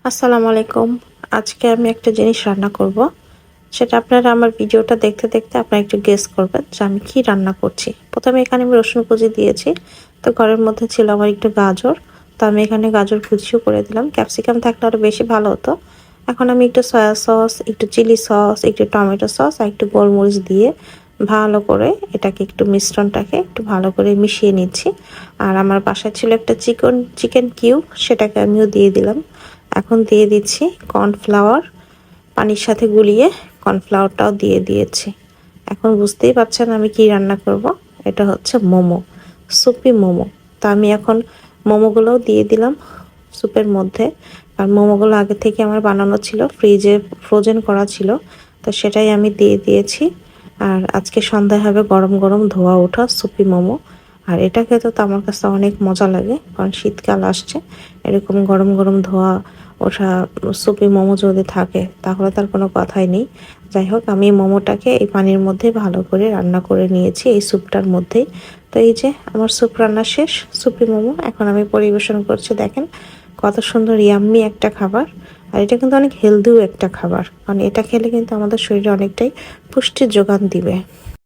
আসসালামু আলাইকুম। আজকে আমি একটা জিনিস রান্না করব। সেটা আপনারা আমার ভিডিওটা দেখতে দেখতে আপনারা একটু গেস করবেন যে আমি কি রান্না করছি। প্রথমে এখানে আমি রসুন কুচি দিয়েছি। তো ঘরের মধ্যে ছিল আমার একটু গাজর। তো আমি এখানে গাজর কুচিও করে দিলাম। ক্যাপসিকাম থাকলে আরো বেশি ভালো হতো। এখন আমি একটু সয়া সস, একটু চিলি সস, একটু টমেটো সস আর একটু গোলমরিচ দিয়ে ভালো করে এটাকে একটু মিশ্রণটাকে একটু ভালো করে মিশিয়ে নিচ্ছি। আর আমার বাসায় ছিল একটা চিকেন কিউব, সেটাকে আমিও দিয়ে দিলাম। এখন দিয়ে দিচ্ছি কর্নফ্লাওয়ার, পানির সাথে গুলিয়ে কর্নফ্লাওয়ারটাও দিয়ে দিয়েছি। এখন বুঝতেই পারছেন আমি কি রান্না করব। এটা হচ্ছে মোমো, সুপি মোমো। তো আমি এখন মোমোগুলোও দিয়ে দিলাম স্যুপের মধ্যে। আর মোমোগুলো আগে থেকে আমার বানানো ছিল, ফ্রিজে ফ্রোজেন করা ছিল, তো সেটাই আমি দিয়ে দিয়েছি। আর আজকে সন্ধ্যায় হবে গরম গরম ধোয়া ওঠা সুপি মোমো। আর এটা খেতে তো আমার কাছে অনেক মজা লাগে, কারণ শীতকাল আসছে, এরকম গরম গরম ধোয়া ওঠা সুপি মোমো যদি থাকে তাহলে তার কোনো কথাই নেই। যাই হোক, আমি মোমোটাকে এই পানির মধ্যে ভালো করে রান্না করে নিয়েছি এই স্যুপটার মধ্যেই। তো এই যে আমার স্যুপ রান্না শেষ, সুপি মোমো এখন আমি পরিবেশন করছি। দেখেন কত সুন্দর ইয়াম্মি একটা খাবার। আর এটা কিন্তু অনেক হেলদিও একটা খাবার, কারণ এটা খেলে কিন্তু আমাদের শরীরে অনেকটাই পুষ্টির যোগান দিবে।